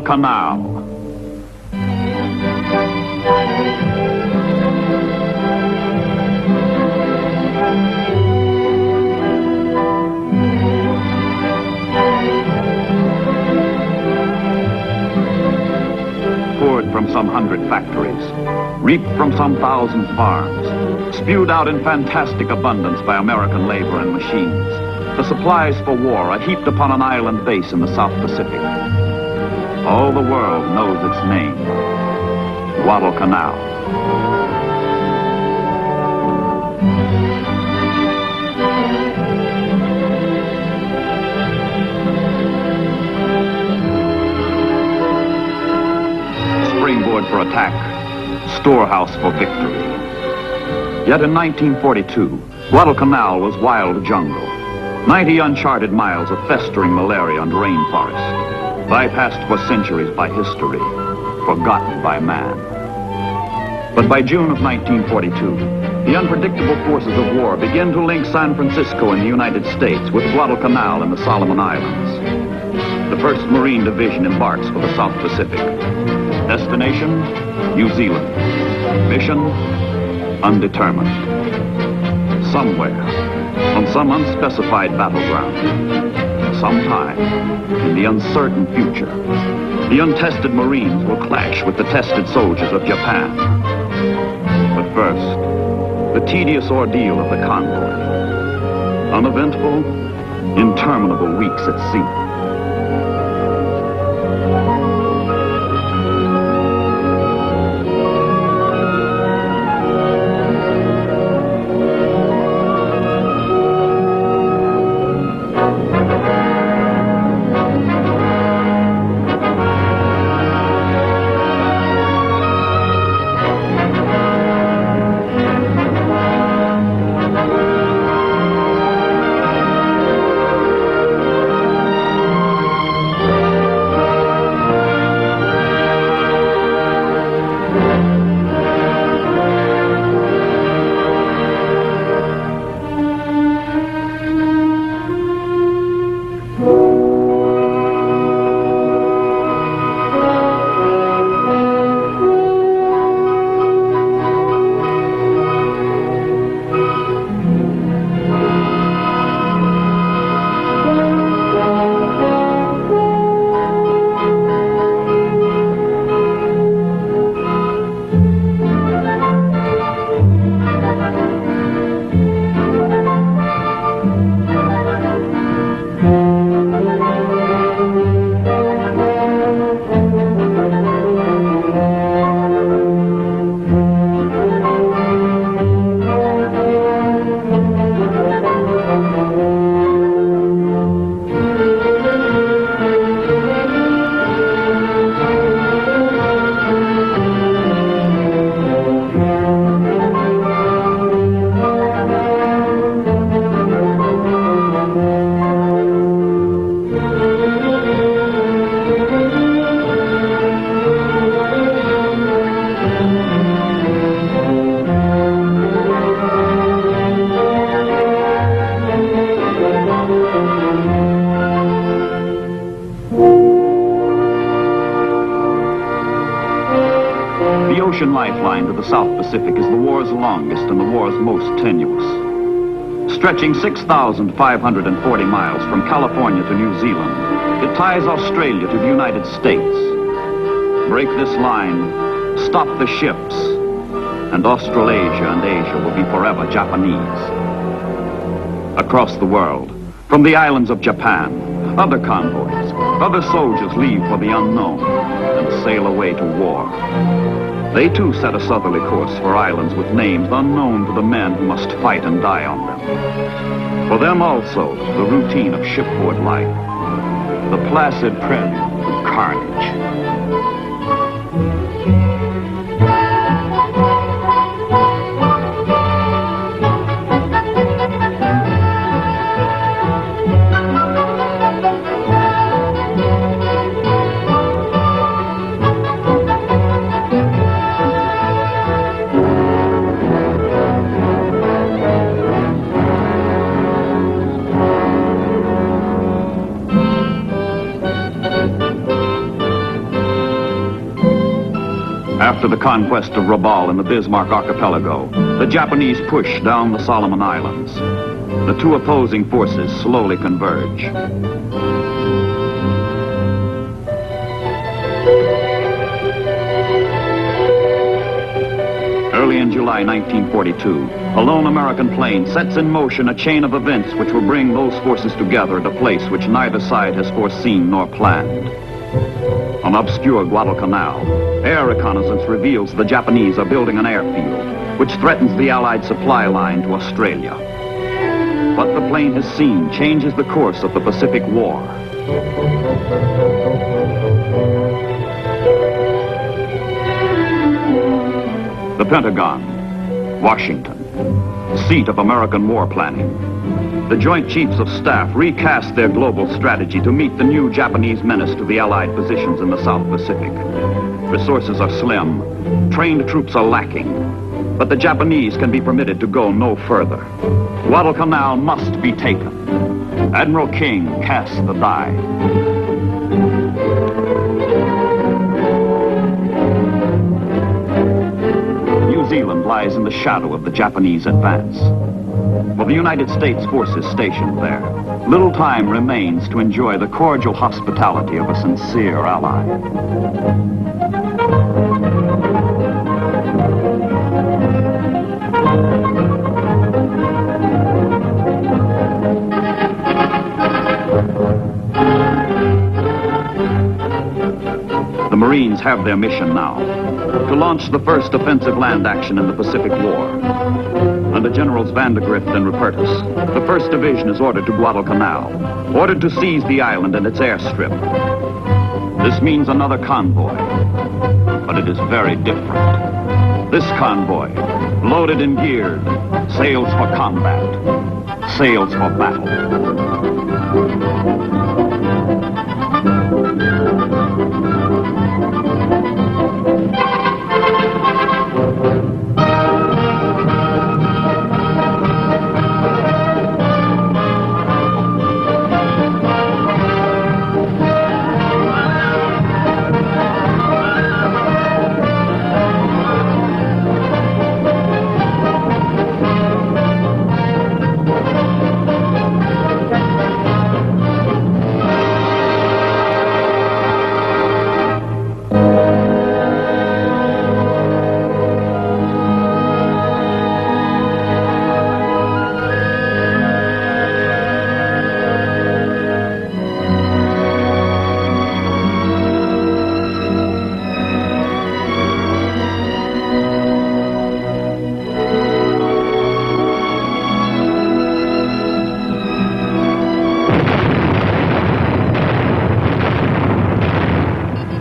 Guadalcanal. Poured from some 100 factories, reaped from some 1,000 farms, spewed out in fantastic abundance by American labor and machines. The supplies for war are heaped upon an island base in the South Pacific. All the world knows its name, Guadalcanal. Springboard for attack, storehouse for victory. Yet in 1942, Guadalcanal was wild jungle. 90 uncharted miles of festering malaria and rainforest, bypassed for centuries by history, forgotten by man. But by June of 1942, the unpredictable forces of war began to link San Francisco in the United States with Guadalcanal in the Solomon Islands. The 1st Marine Division embarks for the South Pacific. Destination, New Zealand. Mission, undetermined. Somewhere, on some unspecified battleground, sometime in the uncertain future, the untested Marines will clash with the tested soldiers of Japan. But first, the tedious ordeal of the convoy. Uneventful, interminable weeks at sea. The ocean lifeline to the South Pacific is the war's longest and the war's most tenuous. Stretching 6,540 miles from California to New Zealand, it ties Australia to the United States. Break this line, stop the ships, and Australasia and Asia will be forever Japanese. Across the world, from the islands of Japan, other convoys, other soldiers leave for the unknown and sail away to war. They too set a southerly course for islands with names unknown to the men who must fight and die on them. For them also, the routine of shipboard life, the placid prelude to carnage. After the conquest of Rabaul and the Bismarck Archipelago, the Japanese push down the Solomon Islands. The two opposing forces slowly converge. Early in July 1942, a lone American plane sets in motion a chain of events which will bring those forces together at a place which neither side has foreseen nor planned. On obscure Guadalcanal, air reconnaissance reveals the Japanese are building an airfield which threatens the Allied supply line to Australia. What the plane has seen changes the course of the Pacific War. The Pentagon, Washington, seat of American war planning. The Joint Chiefs of Staff recast their global strategy to meet the new Japanese menace to the Allied positions in the South Pacific. Resources are slim, trained troops are lacking, but the Japanese can be permitted to go no further. Guadalcanal must be taken. Admiral King casts the die. New Zealand lies in the shadow of the Japanese advance. For the United States forces stationed there, little time remains to enjoy the cordial hospitality of a sincere ally. The Marines have their mission now, to launch the first offensive land action in the Pacific War. Under Generals Vandegrift and Rupertus, the 1st Division is ordered to Guadalcanal, ordered to seize the island and its airstrip. This means another convoy, but it is very different. This convoy, loaded and geared, sails for combat, sails for battle.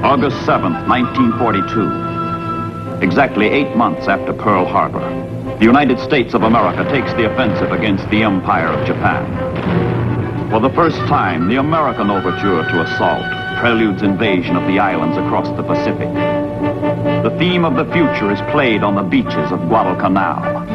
August 7th, 1942. Exactly 8 months after Pearl Harbor, the United States of America takes the offensive against the Empire of Japan. For the first time, the American overture to assault preludes invasion of the islands across the Pacific. The theme of the future is played on the beaches of Guadalcanal.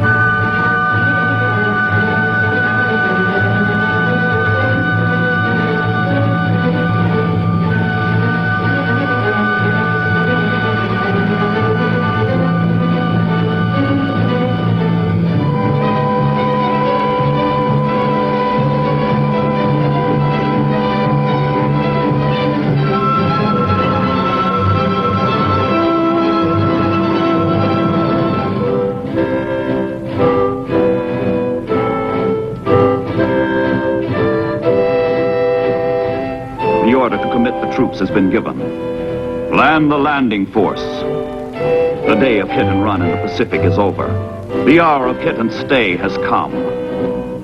Troops has been given. Land the landing force. The day of hit and run in the Pacific is over. The hour of hit and stay has come.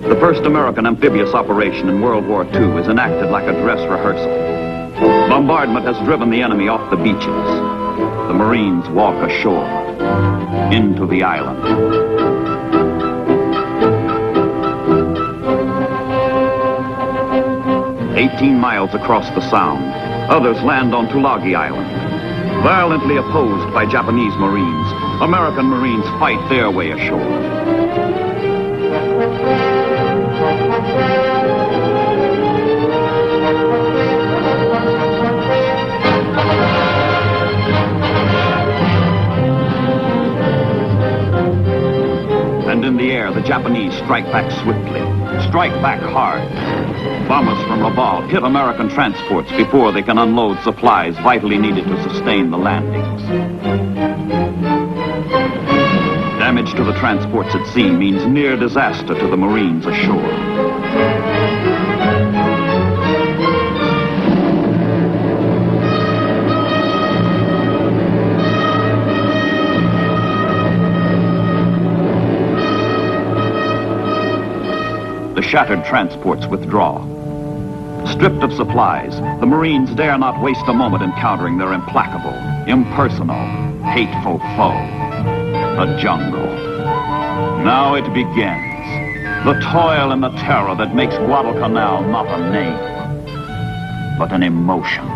The first American amphibious operation in World War II is enacted like a dress rehearsal. Bombardment has driven the enemy off the beaches. The Marines walk ashore, into the island. 18 miles across the Sound, others land on Tulagi Island. Violently opposed by Japanese Marines, American Marines fight their way ashore. the Japanese strike back swiftly, strike back hard. Bombers from Laval hit American transports before they can unload supplies vitally needed to sustain the landings. Damage to the transports at sea means near disaster to the Marines ashore. The shattered transports withdraw. Stripped of supplies, the Marines dare not waste a moment encountering their implacable, impersonal, hateful foe, the jungle. Now it begins. The toil and the terror that makes Guadalcanal not a name, but an emotion.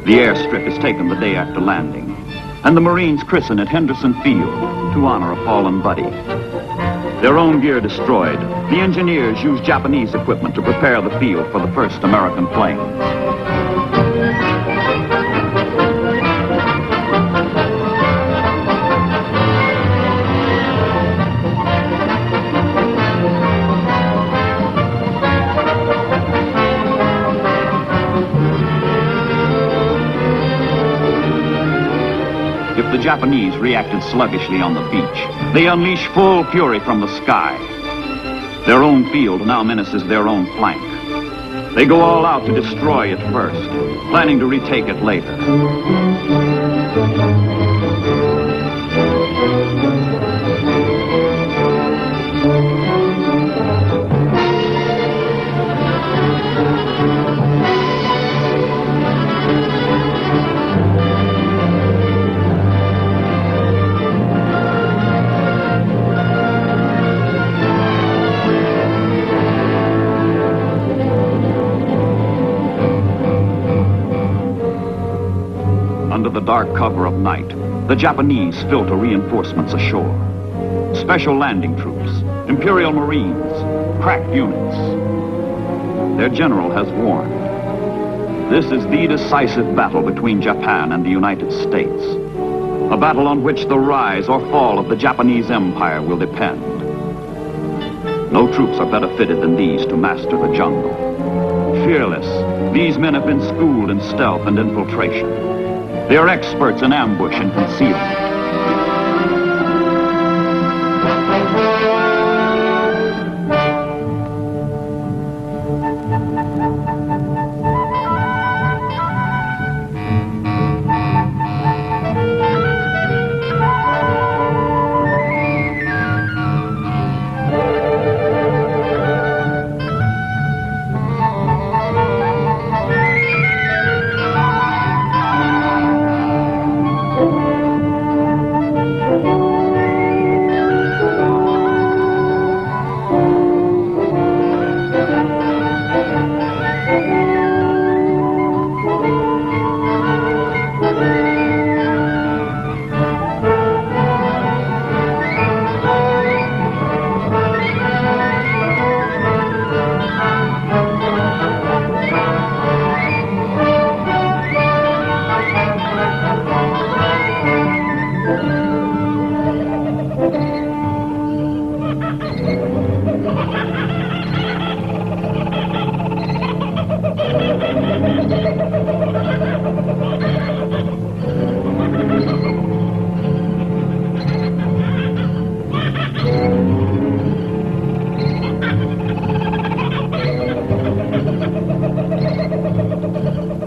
The airstrip is taken the day after landing, and the Marines christen at Henderson Field to honor a fallen buddy. Their own gear destroyed, the engineers use Japanese equipment to prepare the field for the first American planes. If the Japanese reacted sluggishly on the beach, they unleash full fury from the sky. Their own field now menaces their own flank. They go all out to destroy it first, planning to retake it later. Under the dark cover of night, the Japanese filter reinforcements ashore. Special landing troops, Imperial Marines, crack units. Their general has warned. This is the decisive battle between Japan and the United States. A battle on which the rise or fall of the Japanese Empire will depend. No troops are better fitted than these to master the jungle. Fearless, these men have been schooled in stealth and infiltration. They are experts in ambush and concealment.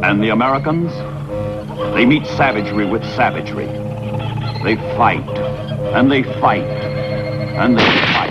And the Americans? They meet savagery with savagery. They fight, and they fight, and they fight.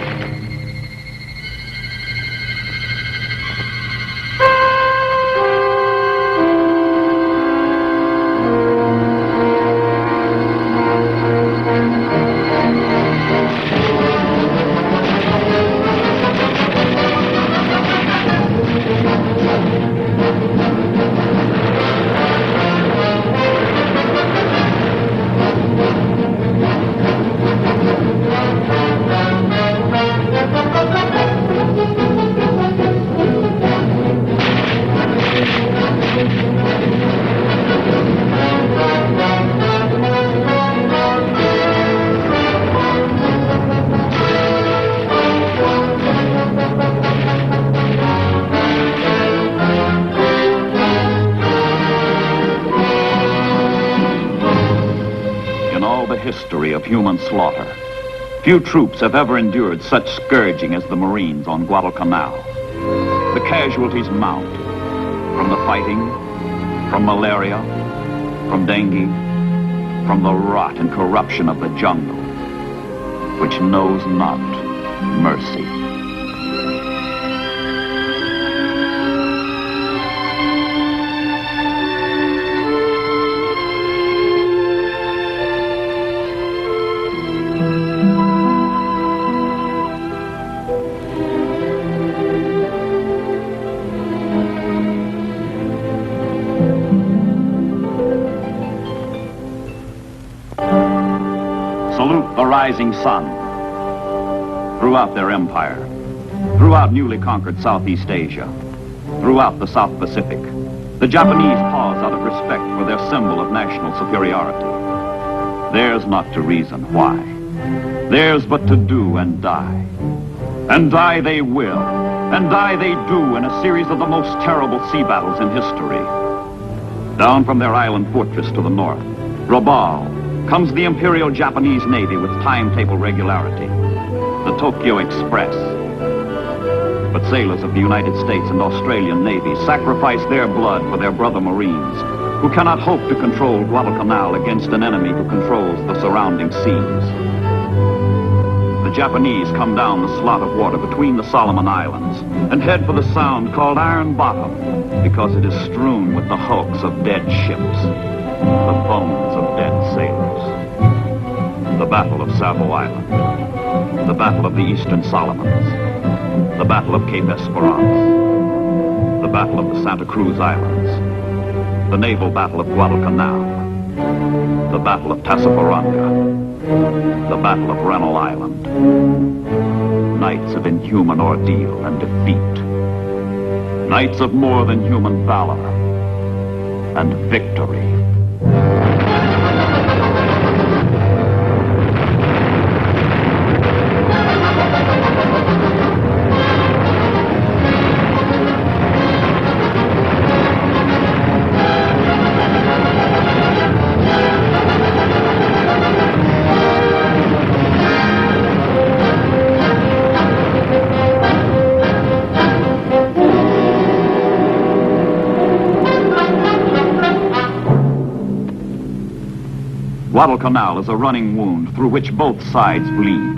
history of human slaughter. Few troops have ever endured such scourging as the Marines on Guadalcanal. The casualties mount from the fighting, from malaria, from dengue, from the rot and corruption of the jungle, which knows not mercy. Salute the rising sun. Throughout their empire, throughout newly conquered Southeast Asia, throughout the South Pacific, the Japanese pause out of respect for their symbol of national superiority. Theirs not to reason why. Theirs but to do and die. And die they will, and die they do in a series of the most terrible sea battles in history. Down from their island fortress to the north, Rabaul, comes the Imperial Japanese Navy with timetable regularity, the Tokyo Express. But sailors of the United States and Australian navies sacrifice their blood for their brother Marines, who cannot hope to control Guadalcanal against an enemy who controls the surrounding seas. The Japanese come down the slot of water between the Solomon Islands and head for the sound called Ironbottom, because it is strewn with the hulks of dead ships, the bones of dead sailors. The Battle of Savo Island, the Battle of the Eastern Solomons, the Battle of Cape Esperance, the Battle of the Santa Cruz Islands, the Naval Battle of Guadalcanal, the Battle of Tassafaronga, the Battle of Rennell Island. Nights of inhuman ordeal and defeat. Nights of more than human valor and victory. Guadalcanal is a running wound through which both sides bleed.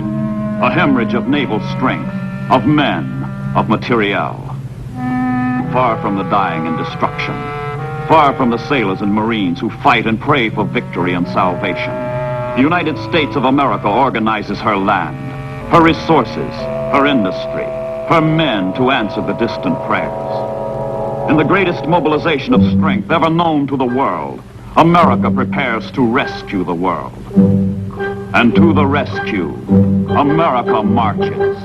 A hemorrhage of naval strength, of men, of materiel. Far from the dying and destruction. Far from the sailors and Marines who fight and pray for victory and salvation. The United States of America organizes her land, her resources, her industry, her men to answer the distant prayers. In the greatest mobilization of strength ever known to the world, America prepares to rescue the world. And to the rescue, America marches.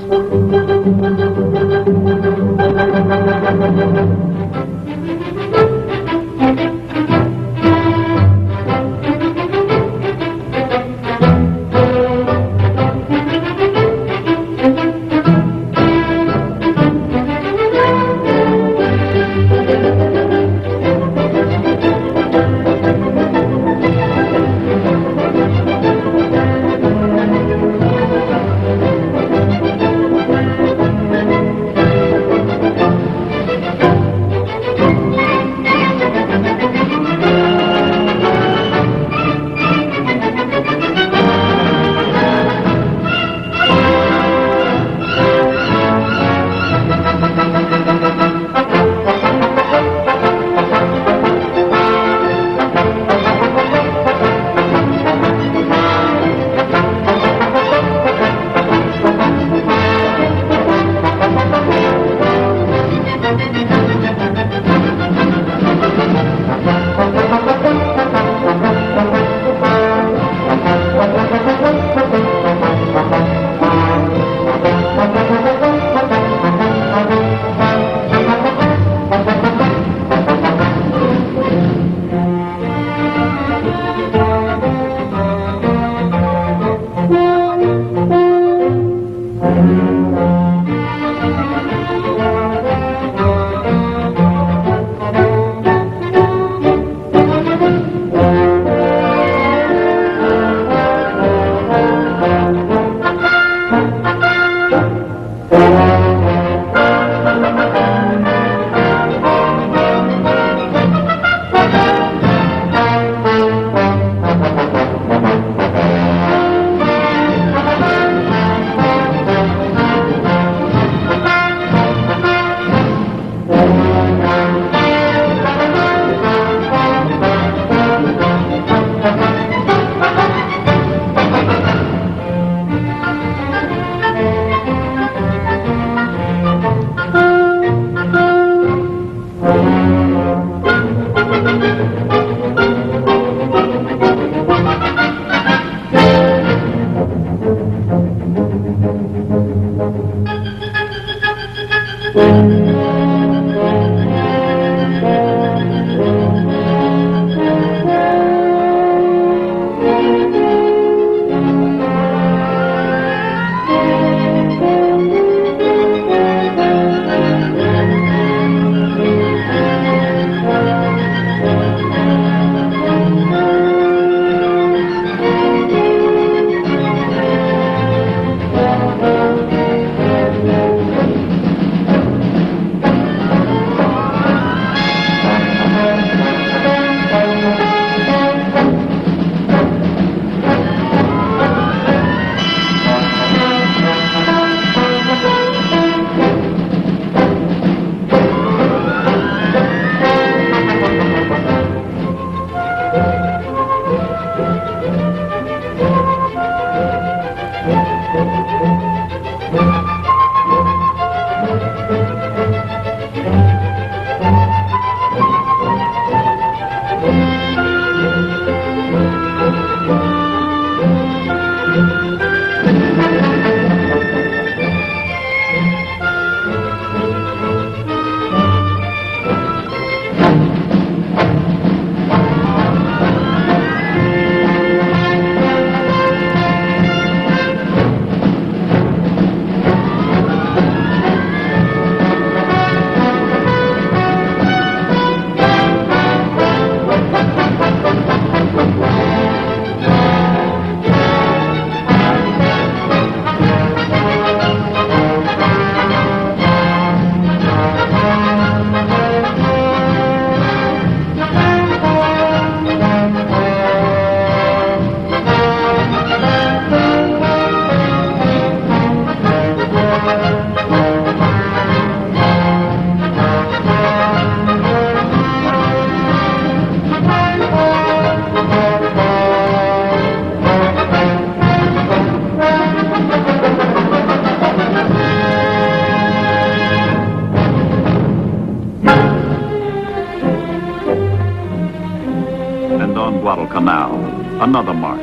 Guadalcanal, another march.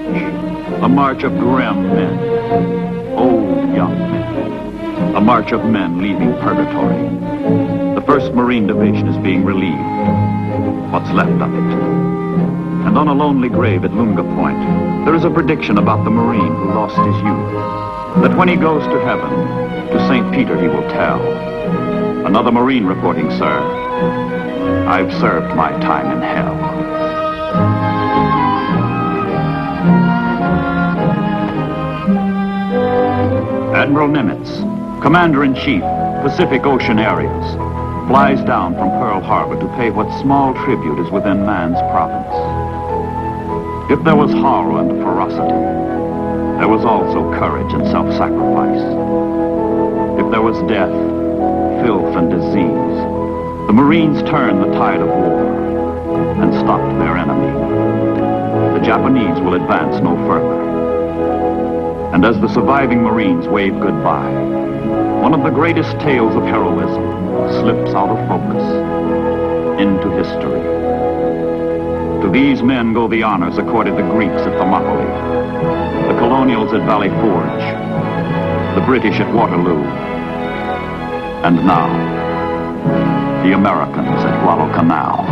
A march of grim men, old young men. A march of men leaving purgatory. The 1st Marine Division is being relieved. What's left of it. And on a lonely grave at Lunga Point, there is a prediction about the Marine who lost his youth. That when he goes to heaven, to St. Peter he will tell. Another Marine reporting, sir. I've served my time in hell. Admiral Nimitz, Commander-in-Chief, Pacific Ocean Areas, flies down from Pearl Harbor to pay what small tribute is within man's province. If there was horror and ferocity, there was also courage and self-sacrifice. If there was death, filth and disease, the Marines turned the tide of war and stopped their enemy. The Japanese will advance no further. And as the surviving Marines wave goodbye, one of the greatest tales of heroism slips out of focus into history. To these men go the honors accorded the Greeks at Thermopylae, the colonials at Valley Forge, the British at Waterloo, and now, the Americans at Guadalcanal.